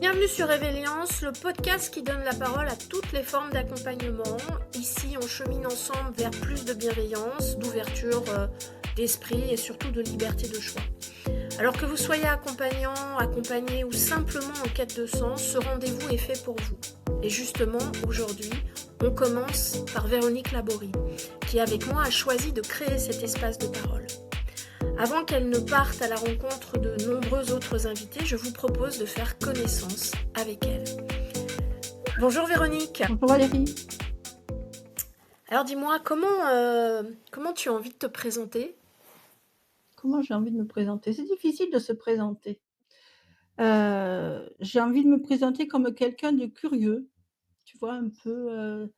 Bienvenue sur Révélance, le podcast qui donne la parole à toutes les formes d'accompagnement. Ici, on chemine ensemble vers plus de bienveillance, d'ouverture d'esprit et surtout de liberté de choix. Alors que vous soyez accompagnant, accompagné ou simplement en quête de sens, ce rendez-vous est fait pour vous. Et justement, aujourd'hui, on commence par Véronique Laborie, qui avec moi a choisi de créer cet espace de parole. Avant qu'elle ne parte à la rencontre de nombreux autres invités, je vous propose de faire connaissance avec elle. Bonjour Véronique. Bonjour Valérie. Alors dis-moi, comment tu as envie de te présenter? Comment j'ai envie de me présenter? C'est difficile de se présenter. J'ai envie de me présenter comme quelqu'un de curieux, tu vois? Heu,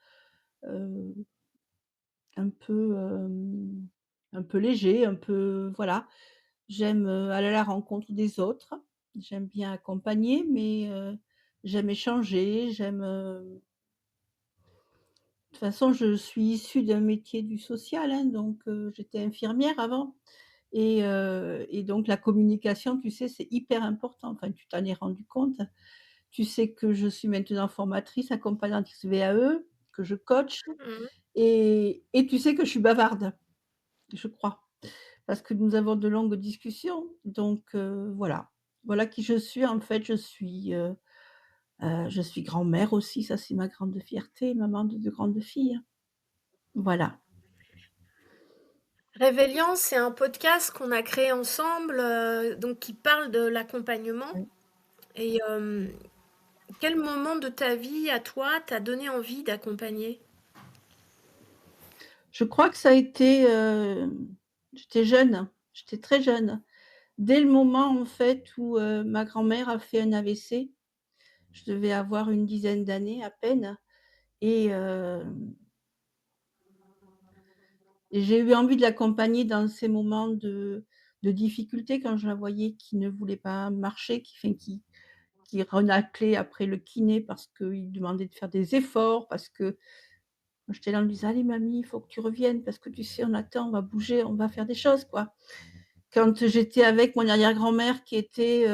un peu léger, un peu voilà. J'aime, aller à la rencontre des autres. J'aime bien accompagner, mais j'aime échanger, de toute façon, je suis issue d'un métier du social, hein, donc j'étais infirmière avant. Et donc la communication, tu sais, c'est hyper important. Enfin, tu t'en es rendu compte. Tu sais que je suis maintenant formatrice, accompagnatrice VAE, que je coach Mhm. et tu sais que je suis bavarde, je crois, parce que nous avons de longues discussions. Donc voilà. Voilà qui je suis. En fait, je suis grand-mère aussi, ça c'est ma grande fierté, maman de 2 grandes filles. Voilà. Révélance, c'est un podcast qu'on a créé ensemble, donc qui parle de l'accompagnement. Oui. Et quel moment de ta vie, à toi, t'a donné envie d'accompagner? Je crois que ça a été, j'étais jeune, j'étais très jeune. Dès le moment, en fait, où, ma grand-mère a fait un AVC, je devais avoir une dizaine d'années à peine et j'ai eu envie de l'accompagner dans ces moments de difficulté quand je la voyais qui ne voulait pas marcher, qui renâclait après le kiné parce qu'il demandait de faire des efforts, parce que j'étais là en lui disant: «Allez mamie, il faut que tu reviennes parce que tu sais, on attend, on va bouger, on va faire des choses, quoi». Quand j'étais avec mon arrière-grand-mère qui était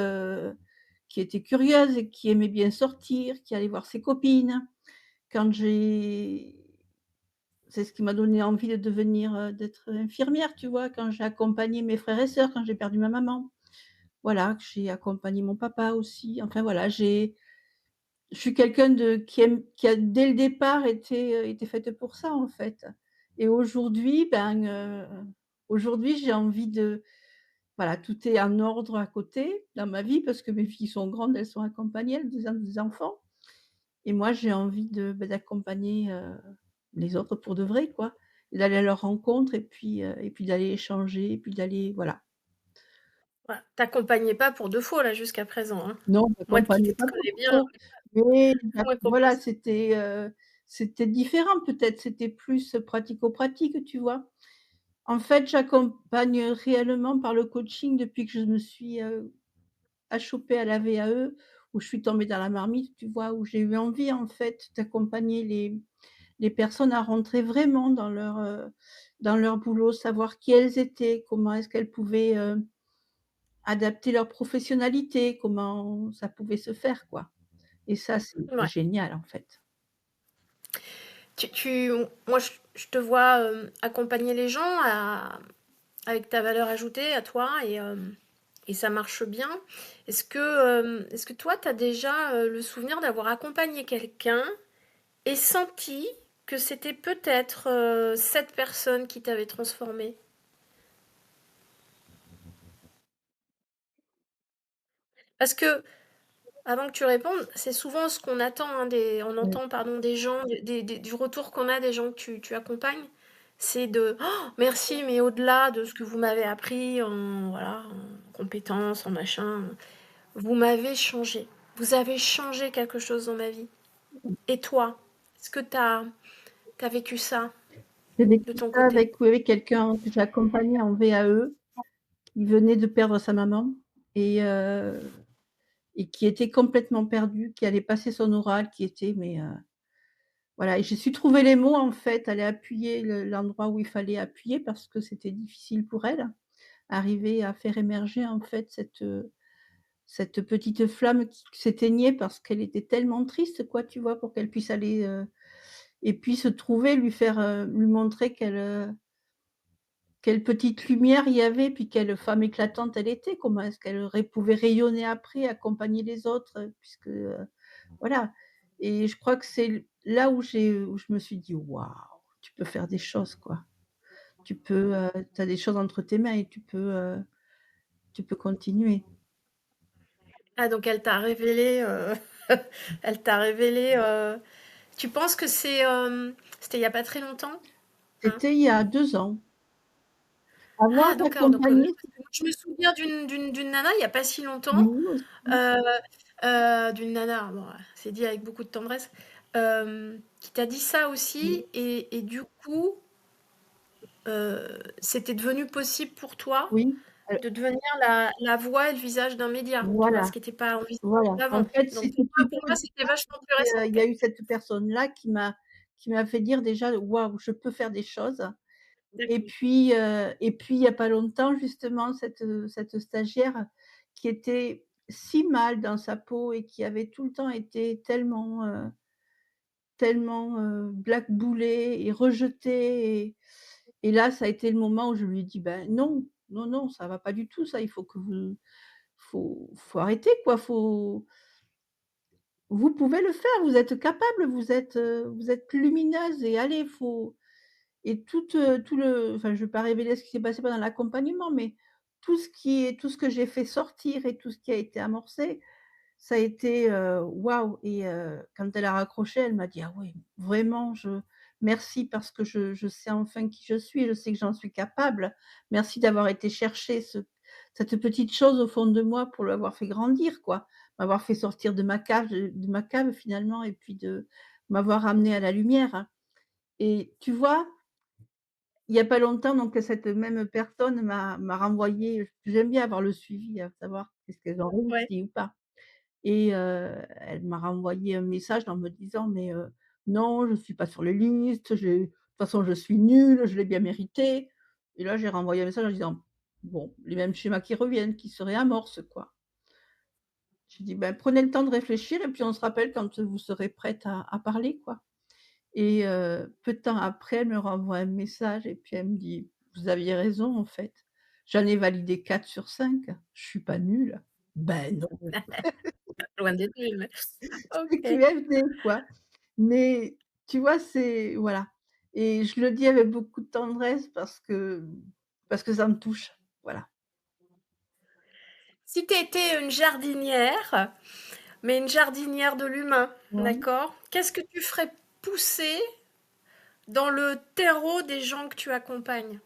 curieuse et qui aimait bien sortir, qui allait voir ses copines. Quand j'ai C'est ce qui m'a donné envie de devenir, d'être infirmière, tu vois? Quand j'ai accompagné mes frères et sœurs, quand j'ai perdu ma maman. Voilà, que j'ai accompagné mon papa aussi. Enfin voilà, je suis quelqu'un de qui a dès le départ été faite pour ça, en fait. Et aujourd'hui, aujourd'hui j'ai envie de voilà, tout est en ordre à côté dans ma vie parce que mes filles sont grandes, elles sont accompagnées, elles ont des enfants et moi j'ai envie d'accompagner, les autres pour de vrai quoi et d'aller à leur rencontre et puis d'aller échanger et puis d'aller voilà. Voilà, t'accompagnais pas pour de faux là jusqu'à présent, hein? Non, Moi qui j'accompagnais te pas pour connais de bien, faux, mais moins voilà, compréhensible. c'était différent peut-être, c'était plus pratico-pratique, tu vois? En fait, j'accompagne réellement par le coaching depuis que je me suis, achoppée à la VAE, où je suis tombée dans la marmite, tu vois? Où j'ai eu envie, en fait, d'accompagner les personnes à rentrer vraiment dans leur boulot, savoir qui elles étaient, comment est-ce qu'elles pouvaient, adapter leur professionnalité, comment ça pouvait se faire, quoi et ça, c'est Ouais. génial, en fait. Moi je te vois, accompagner les gens à avec ta valeur ajoutée à toi et ça marche bien. Est-ce que toi, tu as déjà, le souvenir d'avoir accompagné quelqu'un et senti que c'était peut-être, cette personne qui t'avait transformée? Parce que avant que tu répondes, c'est souvent ce qu'on attend, hein, on Ouais. entend pardon des gens, du retour qu'on a des gens que tu accompagnes, c'est de: «Oh merci, mais au-delà de ce que vous m'avez appris en voilà, en compétences, en machin, vous m'avez changé. Vous avez changé quelque chose dans ma vie. Et toi? Est-ce que tu as vécu ça J'ai de vécu ton ça côté?» avec oui, avec quelqu'un que j'ai accompagné en VAE. Il venait de perdre sa maman et et qui était complètement perdu, qui allait passer son oral, qui était voilà et j'ai su trouver les mots en fait, aller appuyer l'endroit où il fallait appuyer parce que c'était difficile pour elle. Arriver à faire émerger en fait cette petite flamme qui s'éteignait parce qu'elle était tellement triste quoi, tu vois? Pour qu'elle puisse aller, et puis se trouver, lui montrer quelle petite lumière il y avait, puis quelle femme éclatante elle était, comment est-ce qu'elle pouvait rayonner après, accompagner les autres, puisque, voilà, et je crois que c'est là où je me suis dit: «Waouh, tu peux faire des choses, quoi. Tu peux, tu as des choses entre tes mains et tu peux continuer». Ah donc elle t'a révélé, elle t'a révélé, tu penses que c'était il y a pas très longtemps? Hein? C'était il y a 2 ans. Avoir Ah d'accord, donc, là accompagné parce que moi je me souviens d'une nana il y a pas si longtemps, oui aussi, heu d'une nana, bon, c'est dit avec beaucoup de tendresse, qui t'a dit ça oui, aussi et du coup, c'était devenu possible pour toi oui, de devenir la voix et le visage d'un média, tu vois? voilà, Ce qui était pas envisagé voilà. En avant. fait, Donc c'était pour plutôt moi, c'était vachement plus récent, il y quoi. a eu cette personne-là qui m'a fait dire déjà: «Waouh, je peux faire des choses». D'accord. Et puis il y a pas longtemps justement cette stagiaire qui était si mal dans sa peau et qui avait tout le temps été tellement, blackboulée et rejetée, et là ça a été le moment où je lui ai dit: «Ben non, non, non, ça va pas du tout ça, il faut que vous faut arrêter quoi, vous pouvez le faire, vous êtes capable, vous êtes plus lumineuse et allez, faut». Et tout le enfin, je vais pas révéler ce qui s'est passé pendant l'accompagnement, mais tout ce que j'ai fait sortir et tout ce qui a été amorcé, ça a été, waouh, et quand elle a raccroché, elle m'a dit: «Ah oui, vraiment, je merci parce que je sais enfin qui je suis, je sais que j'en suis capable. Merci d'avoir été chercher cette petite chose au fond de moi pour l'avoir fait grandir quoi, m'avoir fait sortir de ma cave finalement et puis de m'avoir amenée à la lumière». Et tu vois? Il y a pas longtemps, donc cette même personne m'a renvoyé, j'aime bien avoir le suivi, savoir est-ce qu'elles ont Ouais. réussi ou pas, et elle m'a renvoyé un message en me disant: «Mais non, je suis pas sur les listes, j'ai de toute façon je suis nulle, je l'ai bien mérité», et là j'ai renvoyé un message en disant: «Bon, les mêmes schémas qui reviennent, qui se réamorcent, quoi». J'ai dit: «Ben, prenez le temps de réfléchir et puis on se rappelle quand vous serez prête à parler, quoi». Et peu de temps après, elle me renvoie un message et puis elle me dit: «Vous aviez raison en fait, j'en ai validé 4 sur 5. Je suis pas nulle». Ben non, Loin d'être nul, mais c'est OK. QFD quoi. Mais tu vois, c'est voilà, et je le dis avec beaucoup de tendresse parce que ça me touche, voilà. Si tu étais une jardinière, mais une jardinière de l'humain, Ouais. d'accord? Qu'est-ce que tu ferais pousser dans le terreau des gens que tu accompagnes?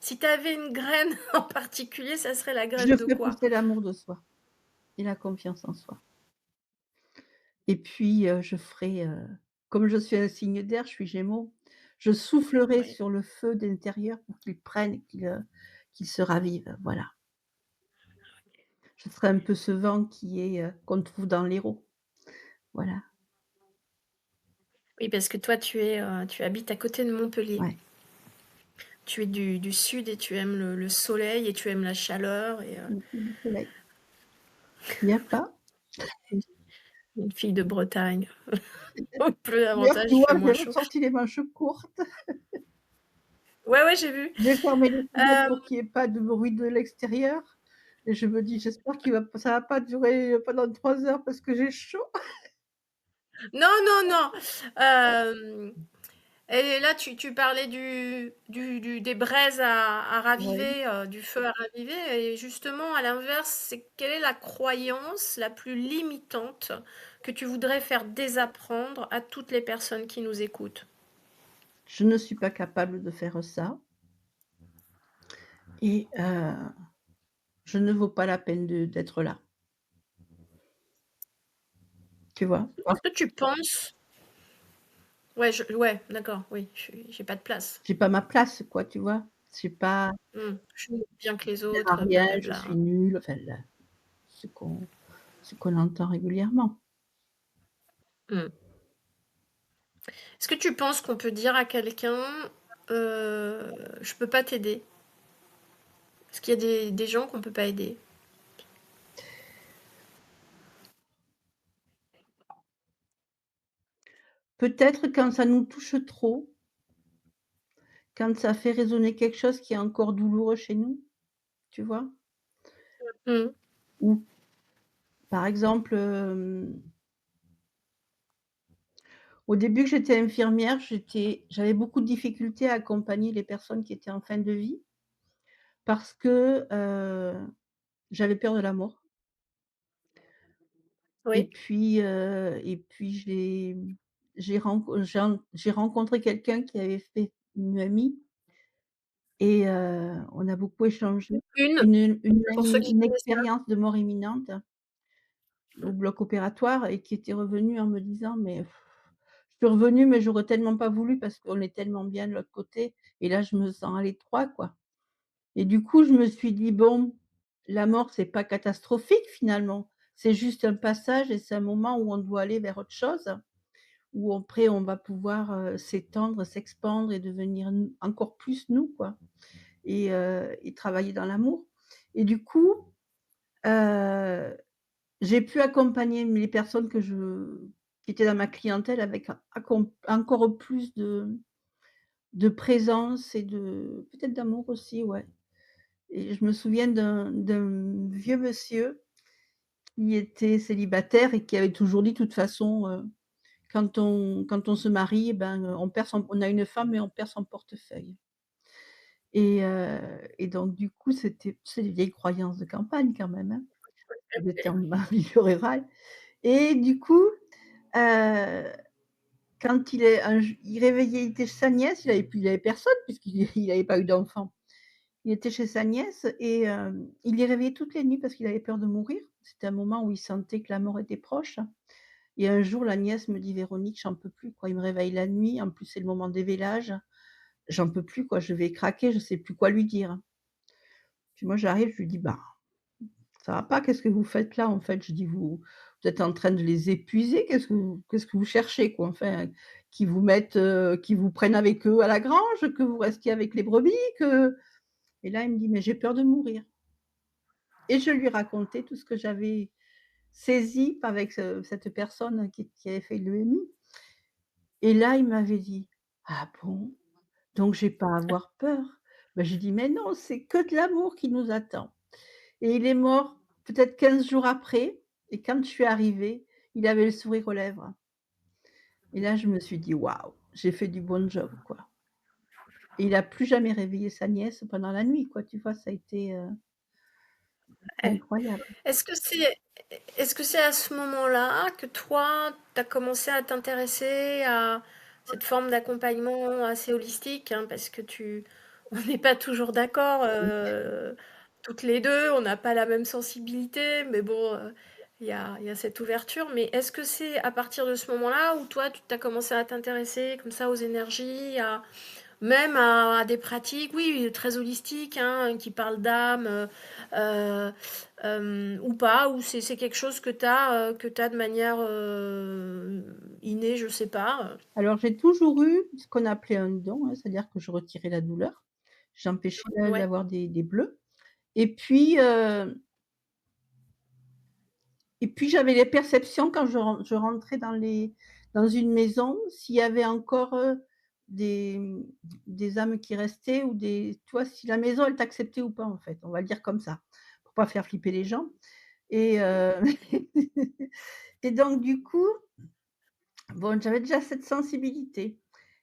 Si tu avais une graine en particulier, ça serait la Je graine de ferai quoi? pousser l'amour de soi et la confiance en soi, et puis, je ferai, comme je suis un signe d'air, je suis Gémeaux, je soufflerai Oui. sur le feu de l'intérieur pour qu'il prenne, qu'il se ravive, voilà. Je serai un peu ce vent qui est, qu'on trouve dans l'Hérault, voilà, Oui, parce que toi, tu habites à côté de Montpellier. ouais. Tu es du sud et tu aimes le soleil et tu aimes la chaleur et Il faut du soleil. Il y a pas. une fille de Bretagne. Il pleut D'ailleurs, davantage, tu il vois, fait j'ai moins chaud. ressorti les manches courtes. Ouais, ouais, j'ai vu. J'ai fermé les fenêtres Hem, pour qu'il y ait pas de bruit de l'extérieur, et je me dis: «J'espère qu'il va ça va pas durer pendant 3 heures parce que j'ai chaud». non, non, non, hem et là, tu parlais du des braises à Oui. raviver, du feu à raviver et justement, à l'inverse, c'est quelle est la croyance la plus limitante que tu voudrais faire désapprendre à toutes les personnes qui nous écoutent? Je ne suis pas capable de faire ça, et je ne vaux pas la peine d'être là, tu vois? Est-ce que tu penses ouais, ouais, d'accord, oui, j'ai pas de place. J'ai pas ma place quoi, tu vois? J'ai pas Je suis moins bien que les je sers à autres, rien, je blablabla. suis nulle, enfin là, ce qu'on ce qu'on entend régulièrement. Mmh. Est-ce que tu penses qu'on peut dire à quelqu'un, «Je peux pas t'aider»? Est-ce qu'il y a des gens qu'on peut pas aider? peut-être quand ça nous touche trop, quand ça fait résonner quelque chose qui est encore douloureux chez nous, tu vois? Mmh. Ou par exemple, au début que j'étais infirmière, j'avais beaucoup de difficultés à accompagner les personnes qui étaient en fin de vie parce que, j'avais peur de la mort Oui. et puis j'ai rencontré quelqu'un qui avait fait une EMI et on a beaucoup échangé. Une, Une pour ceux EMI, qui une connaissent pas. expérience de mort imminente au bloc opératoire et qui était revenue en me disant: «Mais je suis revenue, mais j'aurais tellement pas voulu parce qu'on est tellement bien de l'autre côté et là je me sens à l'étroit, quoi». Et du coup, je me suis dit: «Bon, la mort, c'est pas catastrophique finalement. C'est juste un passage et c'est un moment où on doit aller vers autre chose, où après on va pouvoir, s'étendre, s'expandre et devenir n encore plus nous, quoi et travailler dans l'amour». Et du coup, heu, j'ai pu accompagner les personnes qui étaient dans ma clientèle avec encore plus de présence et peut-être d'amour aussi, ouais. Et je me souviens d'un vieux monsieur qui était célibataire et qui avait toujours dit: «De toute façon, quand on se marie, eh ben, on a une femme et on perd son portefeuille». Et donc du coup, c'est des vieilles croyances de campagne quand même, hein. J'étais en milieu rural et du coup, heu, quand il réveillait, il était chez sa nièce, il avait personne puisqu'il avait pas eu d'enfant. Il était chez sa nièce et il les réveillait toutes les nuits parce qu'il avait peur de mourir. C'était un moment où il sentait que la mort était proche et un jour, la nièce me dit: «Véronique, j'en peux plus quoi, il me réveille la nuit, en plus c'est le moment des vélages, j'en peux plus quoi, je vais craquer, je sais plus quoi lui dire». Puis moi j'arrive, je lui dis: «Bah, ça va pas, qu'est-ce que vous faites là en fait?» Je dis: «Vous êtes en train de les épuiser, qu'est-ce que vous cherchez quoi? Enfin, qu'ils vous prennent avec eux à la grange, que vous restiez avec les brebis, que». Et là il me dit: «Mais j'ai peur de mourir». Et je lui racontais tout ce que j'avais saisi avec cette personne qui avait fait l'EMI et là, il m'avait dit: «Ah bon? Donc j'ai pas à avoir peur?» Ben, j'ai dit: «Mais non, c'est que de l'amour qui nous attend» et il est mort peut-être 15 jours après et quand je suis arrivée, il avait le sourire aux lèvres et là, je me suis dit: «Waouh, j'ai fait du bon job, quoi». Et il a plus jamais réveillé sa nièce pendant la nuit, quoi, tu vois? Ça a été, Eh, incroyable. est-ce que c'est à ce moment-là que toi, tu as commencé à t'intéresser à cette forme d'accompagnement assez holistique, hein, parce que on n'est pas toujours d'accord, toutes les 2, on n'a pas la même sensibilité, mais bon, il y a cette ouverture. Mais est-ce que c'est à partir de ce moment-là où toi, tu as commencé à t'intéresser comme ça aux énergies, même à des pratiques, oui, très holistiques, hein, qui parlent d'âme, heu, ou pas, ou c'est quelque chose que tu as de manière, innée, je sais pas. Alors j'ai toujours eu ce qu'on appelait un don, hein, c'est-à-dire que je retirais la douleur. J'empêchais elle Ouais. d'avoir des bleus et puis j'avais les perceptions quand je rentrais dans une maison, s'il y avait encore, des âmes qui restaient ou tu vois, si la maison elle t'acceptait ou pas, en fait, on va le dire comme ça, pour pas faire flipper les gens et et donc du coup, bon, j'avais déjà cette sensibilité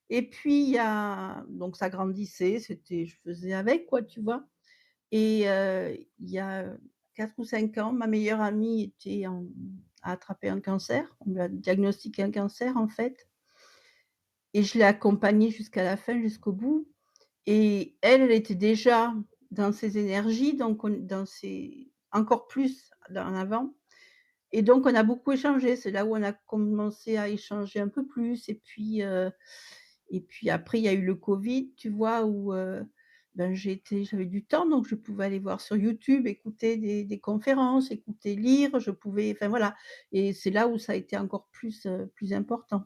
et puis il y a donc ça grandissait, je faisais avec quoi, tu vois? Et il y a 4 ou 5 ans, ma meilleure amie a attrapé un cancer. On lui a diagnostiqué un cancer, en fait et je l'ai accompagnée jusqu'à la fin, jusqu'au bout et elle, elle était déjà dans ses énergies, donc dans ses encore plus en avant et donc on a beaucoup échangé. C'est là où on a commencé à échanger un peu plus et puis après il y a eu le covid, tu vois? Où, ben, j'avais du temps donc je pouvais aller voir sur YouTube, écouter des conférences, écouter, lire, je pouvais enfin voilà et c'est là où ça a été encore plus important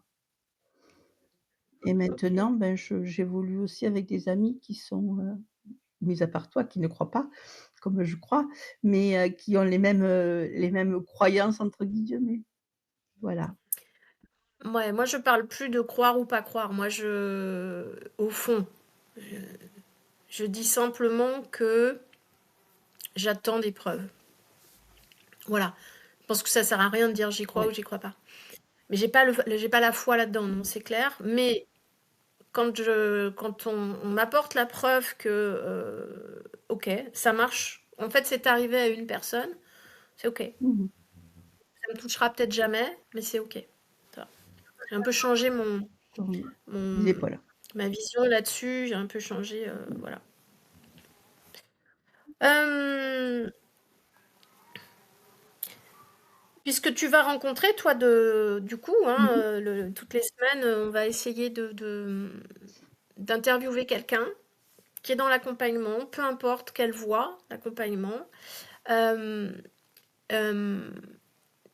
et OK. maintenant, ben, j'évolue aussi avec des amis qui sont, mis à part toi qui ne croient pas comme je crois, mais qui ont les mêmes «croyances» entre guillemets. Voilà. Ouais, moi je parle plus de croire ou pas croire. Au fond, je, je dis simplement que j'attends des preuves. Voilà. Je pense que ça sert à rien de dire j'y crois ou Ouais. j'y crois pas. Mais j'ai pas la foi là-dedans, non, c'est clair. Mais quand on m'apporte la preuve que, ok, ça marche. En fait, c'est arrivé à une personne, c'est ok. Mmh. Ça me touchera peut-être jamais, mais c'est ok. Ça va. J'ai un peu changé Ton les mon, épaules. ma vision là-dessus. J'ai un peu changé, voilà. Euh, Puisque tu vas rencontrer, toi, du coup, hein, Mmh. toutes les semaines, on va essayer d'interviewer quelqu'un qui est dans l'accompagnement, peu importe quelle voie d'accompagnement. Euh, euh,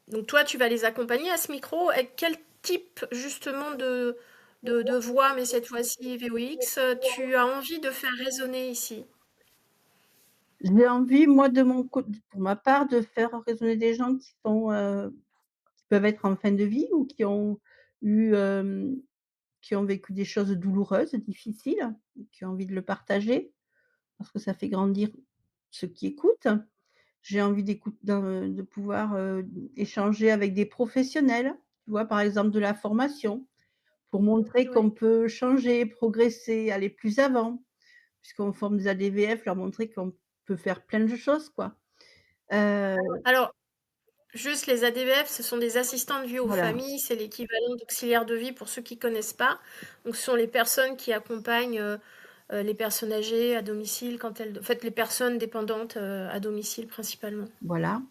donc toi, tu vas les accompagner à ce micro. Et quel type justement de voix, mais cette fois-ci VOX, tu as envie de faire résonner ici? J'ai envie, moi, de mon côté, pour ma part, de faire raisonner des gens qui peuvent être en fin de vie ou eu, qui ont vécu des choses douloureuses, difficiles, et qui ont envie de le partager, parce que ça fait grandir ceux qui écoutent. J'ai envie de pouvoir, échanger avec des professionnels, tu vois? Par exemple, de la formation, pour montrer Oui. qu'on peut changer, progresser, aller plus avant, puisqu'on forme des ADVF, leur montrer qu'on peut faire plein de choses, quoi. Heu, Alors, juste les ADVF, ce sont des assistants de vie aux voilà, familles, c'est l'équivalent d'auxiliaires de vie pour ceux qui ne connaissent pas. Donc, ce sont les personnes qui accompagnent les personnes âgées à domicile en fait, les personnes dépendantes à domicile principalement. voilà.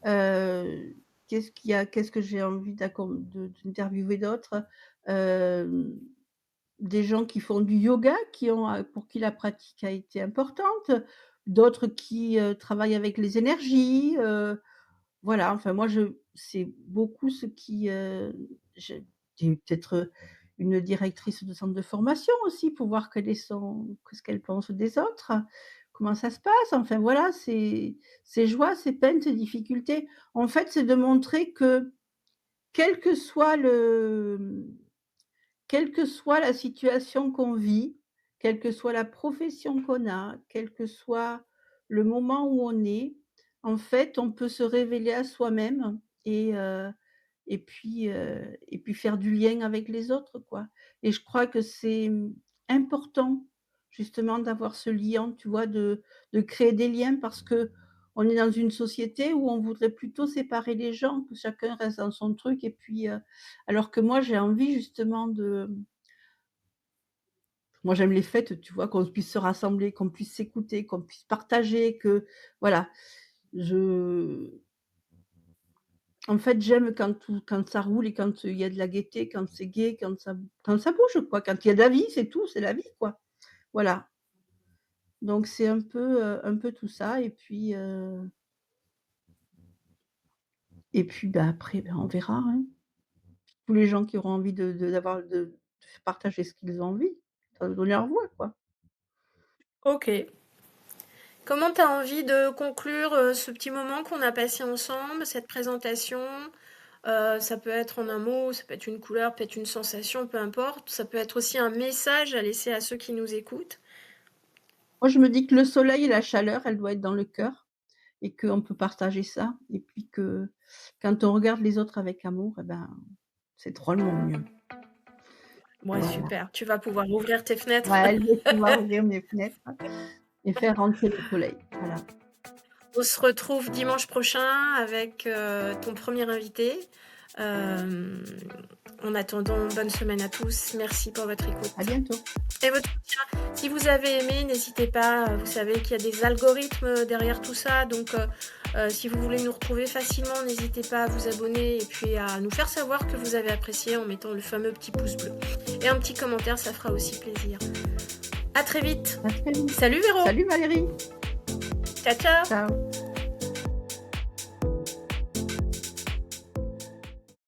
Heu, qu'est-ce que j'ai envie d'interviewer d'autres? Hem, des gens qui font du yoga, pour qui la pratique a été importante, d'autres qui, travaillent avec les énergies, voilà, enfin moi c'est beaucoup ce qui, j'ai peut-être, une directrice de centre de formation aussi pour voir qu'est-ce qu'elle pense des autres, comment ça se passe, enfin voilà, ces joies, ces peines, ces difficultés. En fait, c'est de montrer que quel que soit quelle que soit la situation qu'on vit, quelle que soit la profession qu'on a, quel que soit le moment où on est, en fait, on peut se révéler à soi-même et puis faire du lien avec les autres, quoi. Et je crois que c'est, important justement d'avoir ce lien, tu vois? De créer des liens parce qu'on est dans une société où on voudrait plutôt séparer les gens, que chacun reste dans son truc et puis, alors que moi j'ai envie justement moi j'aime les fêtes, tu vois? Qu'on puisse se rassembler, qu'on puisse s'écouter, qu'on puisse partager, que voilà. Je En fait, j'aime quand ça roule et quand il y a de la gaieté, quand c'est gai, quand ça bouge, quoi. Quand il y a de la vie, c'est tout, c'est la vie, quoi. Voilà. Donc c'est un peu tout ça et puis, bah, après, on verra, hein. Tous les gens qui auront envie de partager ce qu'ils ont envie, de donner leur voix, quoi. Ok. Comment tu as envie de conclure ce petit moment qu'on a passé ensemble, cette présentation? Ça peut être en un mot, ça peut être une couleur, peut être une sensation, peu importe. Ça peut être aussi un message à laisser à ceux qui nous écoutent. Moi, je me dis que le soleil et la chaleur, elle doit être dans le cœur et qu'on peut partager ça et puis que quand on regarde les autres avec amour et ben, c'est drôlement mieux. Ouais, Voilà. super. Tu vas pouvoir ouvrir tes fenêtres. Ouais, je vais pouvoir ouvrir mes fenêtres et faire rentrer le soleil. Voilà. On se retrouve dimanche prochain avec ton premier invité. Euh, En attendant, bonne semaine à tous. Merci pour votre À écoute. bientôt. Et votre soutien. Si vous avez aimé, n'hésitez pas. Vous savez qu'il y a des algorithmes derrière tout ça. Donc, si vous voulez nous retrouver facilement, n'hésitez pas à vous abonner et puis à nous faire savoir que vous avez apprécié en mettant le fameux petit pouce bleu. Et un petit commentaire, ça fera aussi plaisir. À très vite. À très vite. Salut Véro. Salut Valérie. Ciao, ciao. Ciao.